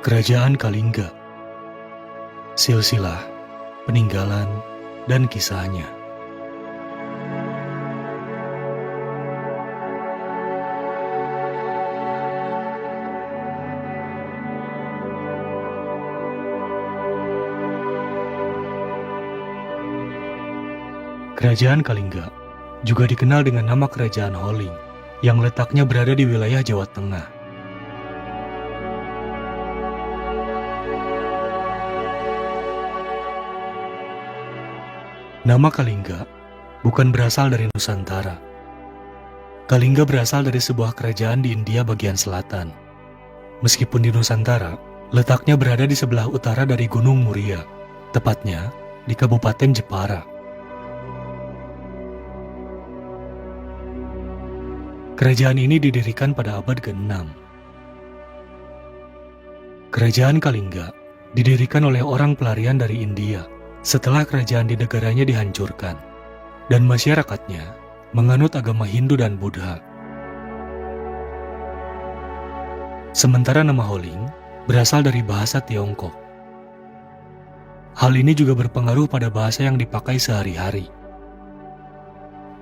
Kerajaan Kalingga, silsilah, peninggalan, dan kisahnya. Kerajaan Kalingga juga dikenal dengan nama Kerajaan Holing, yang letaknya berada di wilayah Jawa Tengah. Nama Kalingga bukan berasal dari Nusantara. Kalingga berasal dari sebuah kerajaan di India bagian selatan. Meskipun di Nusantara, letaknya berada di sebelah utara dari Gunung Muria, tepatnya di Kabupaten Jepara. Kerajaan ini didirikan pada abad ke-6. Kerajaan Kalingga didirikan oleh orang pelarian dari India setelah kerajaan di negaranya dihancurkan, dan masyarakatnya menganut agama Hindu dan Buddha. Sementara nama Holing berasal dari bahasa Tiongkok. Hal ini juga berpengaruh pada bahasa yang dipakai sehari-hari.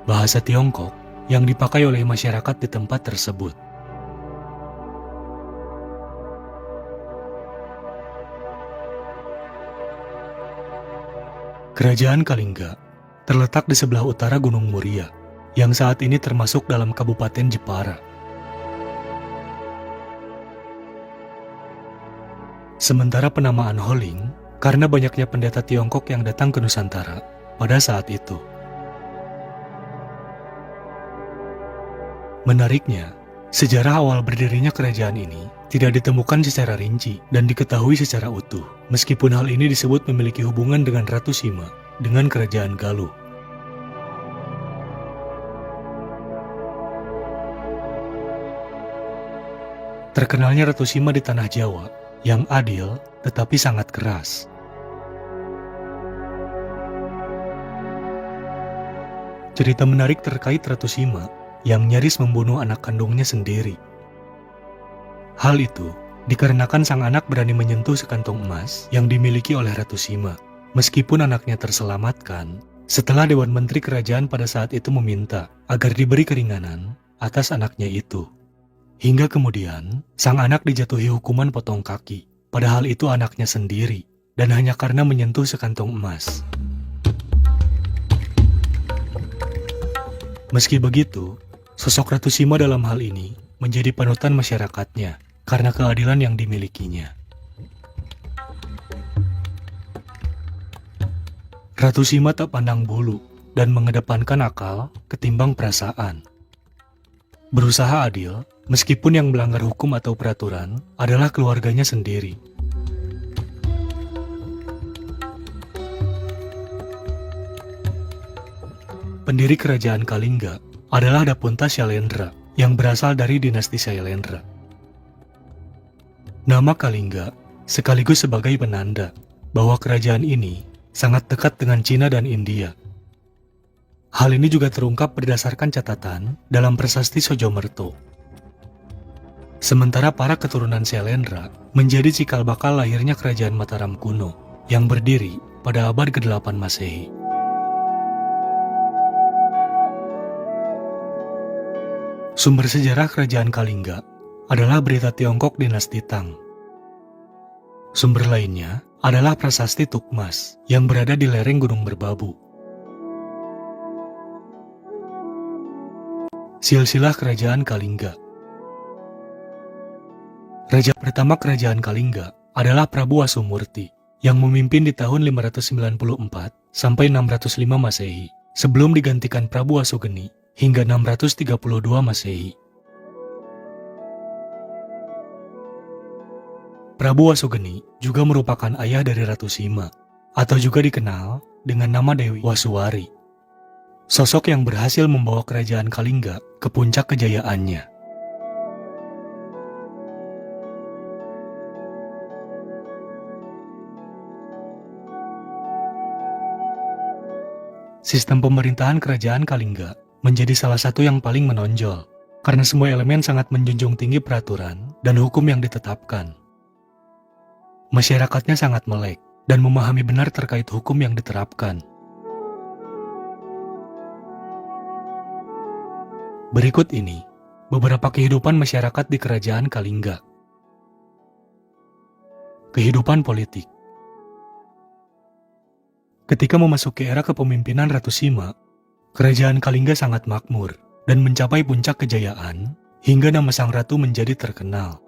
Bahasa Tiongkok yang dipakai oleh masyarakat di tempat tersebut. Kerajaan Kalingga terletak di sebelah utara Gunung Muria, yang saat ini termasuk dalam Kabupaten Jepara. Sementara penamaan Holing karena banyaknya pendeta Tiongkok yang datang ke Nusantara pada saat itu. Menariknya, sejarah awal berdirinya kerajaan ini tidak ditemukan secara rinci dan diketahui secara utuh, meskipun hal ini disebut memiliki hubungan dengan Ratu Sima dengan kerajaan Galuh. Terkenalnya Ratu Sima di tanah Jawa yang adil tetapi sangat keras. Cerita menarik terkait Ratu Sima yang nyaris membunuh anak kandungnya sendiri. Hal itu dikarenakan sang anak berani menyentuh sekantong emas yang dimiliki oleh Ratu Sima, meskipun anaknya terselamatkan setelah Dewan Menteri Kerajaan pada saat itu meminta agar diberi keringanan atas anaknya itu. Hingga kemudian, sang anak dijatuhi hukuman potong kaki, padahal itu anaknya sendiri, dan hanya karena menyentuh sekantong emas. Meski begitu, sosok Ratu Sima dalam hal ini menjadi panutan masyarakatnya karena keadilan yang dimilikinya. Ratu Sima tak pandang bulu dan mengedepankan akal ketimbang perasaan. Berusaha adil, meskipun yang melanggar hukum atau peraturan adalah keluarganya sendiri. Pendiri kerajaan Kalingga adalah Dapunta Syailendra yang berasal dari dinasti Syailendra. Nama Kalingga sekaligus sebagai penanda bahwa kerajaan ini sangat dekat dengan Cina dan India. Hal ini juga terungkap berdasarkan catatan dalam Prasasti Sojomerto. Sementara para keturunan Syailendra menjadi cikal bakal lahirnya kerajaan Mataram kuno yang berdiri pada abad ke-8 Masehi. Sumber sejarah kerajaan Kalingga adalah berita Tiongkok dinasti Tang. Sumber lainnya adalah Prasasti Tukmas yang berada di lereng Gunung Merbabu. Silsilah Kerajaan Kalingga. Raja pertama Kerajaan Kalingga adalah Prabu Wasumurti yang memimpin di tahun 594 sampai 605 Masehi sebelum digantikan Prabu Wasugeni hingga 632 Masehi. Prabu Wasugeni juga merupakan ayah dari Ratu Sima, atau juga dikenal dengan nama Dewi Wasuwari. Sosok yang berhasil membawa kerajaan Kalingga ke puncak kejayaannya. Sistem pemerintahan kerajaan Kalingga menjadi salah satu yang paling menonjol, karena semua elemen sangat menjunjung tinggi peraturan dan hukum yang ditetapkan. masyarakatnya sangat melek dan memahami benar terkait hukum yang diterapkan. Berikut ini beberapa kehidupan masyarakat di Kerajaan Kalingga. Kehidupan politik. Ketika memasuki era kepemimpinan Ratu Sima, Kerajaan Kalingga sangat makmur dan mencapai puncak kejayaan hingga nama sang ratu menjadi terkenal.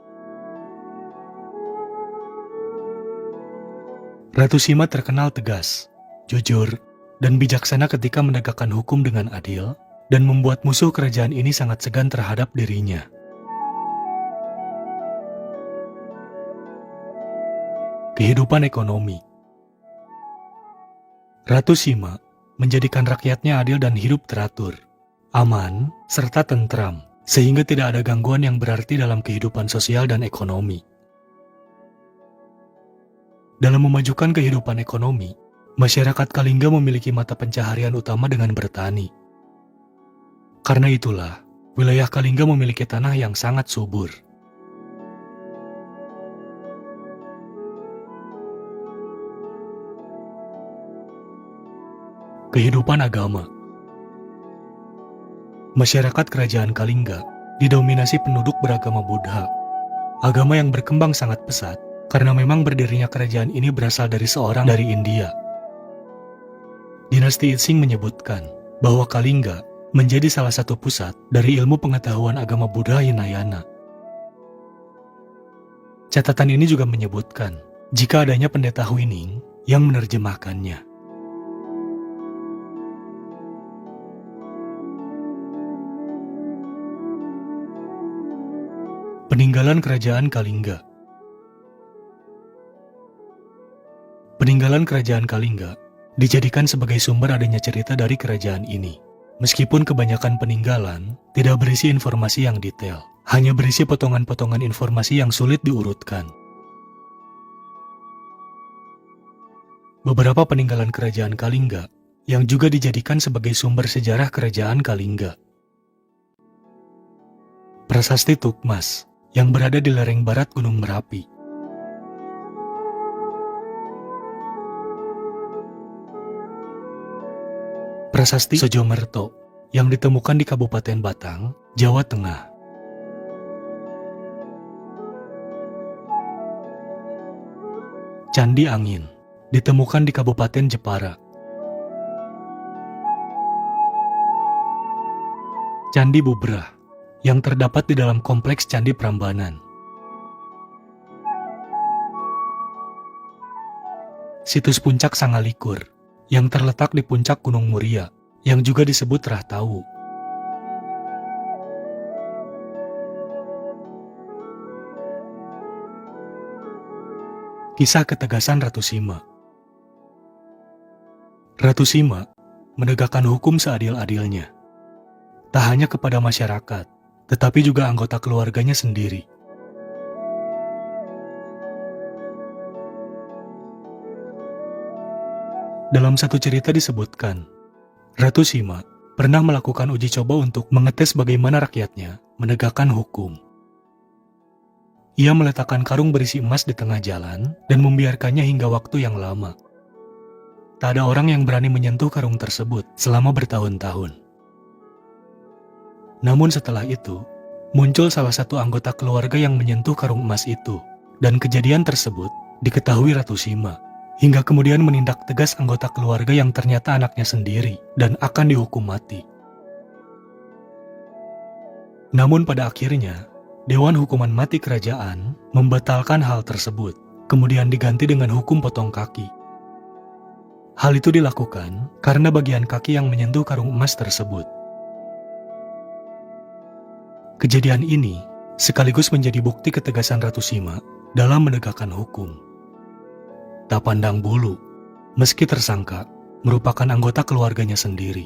Ratu Sima terkenal tegas, jujur, dan bijaksana ketika menegakkan hukum dengan adil dan membuat musuh kerajaan ini sangat segan terhadap dirinya. Kehidupan ekonomi. Ratu Sima menjadikan rakyatnya adil dan hidup teratur, aman, serta tentram, sehingga tidak ada gangguan yang berarti dalam kehidupan sosial dan ekonomi. Dalam memajukan kehidupan ekonomi, masyarakat Kalingga memiliki mata pencaharian utama dengan bertani. Karena itulah, wilayah Kalingga memiliki tanah yang sangat subur. Kehidupan agama. Masyarakat Kerajaan Kalingga didominasi penduduk beragama Buddha. Agama yang berkembang sangat pesat karena memang berdirinya kerajaan ini berasal dari seorang dari India. Dinasti Itsing menyebutkan bahwa Kalingga menjadi salah satu pusat dari ilmu pengetahuan agama Buddha Hinayana. Catatan ini juga menyebutkan jika adanya pendeta Huining yang menerjemahkannya. Peninggalan Kerajaan Kalingga. Peninggalan Kerajaan Kalingga dijadikan sebagai sumber adanya cerita dari kerajaan ini. Meskipun kebanyakan peninggalan tidak berisi informasi yang detail, hanya berisi potongan-potongan informasi yang sulit diurutkan. Beberapa peninggalan Kerajaan Kalingga yang juga dijadikan sebagai sumber sejarah Kerajaan Kalingga. Prasasti Tukmas yang berada di lereng barat Gunung Merapi. Prasasti Sojomerto yang ditemukan di Kabupaten Batang, Jawa Tengah. Candi Angin ditemukan di Kabupaten Jepara. Candi Bubrah yang terdapat di dalam kompleks Candi Prambanan. Situs Puncak Sangalikur yang terletak di puncak Gunung Muria yang juga disebut Rahtawu. Kisah ketegasan Ratu Sima. Ratu Sima menegakkan hukum seadil-adilnya, tak hanya kepada masyarakat, tetapi juga anggota keluarganya sendiri. Dalam satu cerita disebutkan, Ratu Sima pernah melakukan uji coba untuk mengetes bagaimana rakyatnya menegakkan hukum. Ia meletakkan karung berisi emas di tengah jalan dan membiarkannya hingga waktu yang lama. Tak ada orang yang berani menyentuh karung tersebut selama bertahun-tahun. Namun setelah itu, muncul salah satu anggota keluarga yang menyentuh karung emas itu, dan kejadian tersebut diketahui Ratu Sima, hingga kemudian menindak tegas anggota keluarga yang ternyata anaknya sendiri dan akan dihukum mati. Namun pada akhirnya, Dewan Hukuman Mati Kerajaan membatalkan hal tersebut, kemudian diganti dengan hukum potong kaki. Hal itu dilakukan karena bagian kaki yang menyentuh karung emas tersebut. Kejadian ini sekaligus menjadi bukti ketegasan Ratu Sima dalam menegakkan hukum. Tak pandang bulu, meski tersangka merupakan anggota keluarganya sendiri.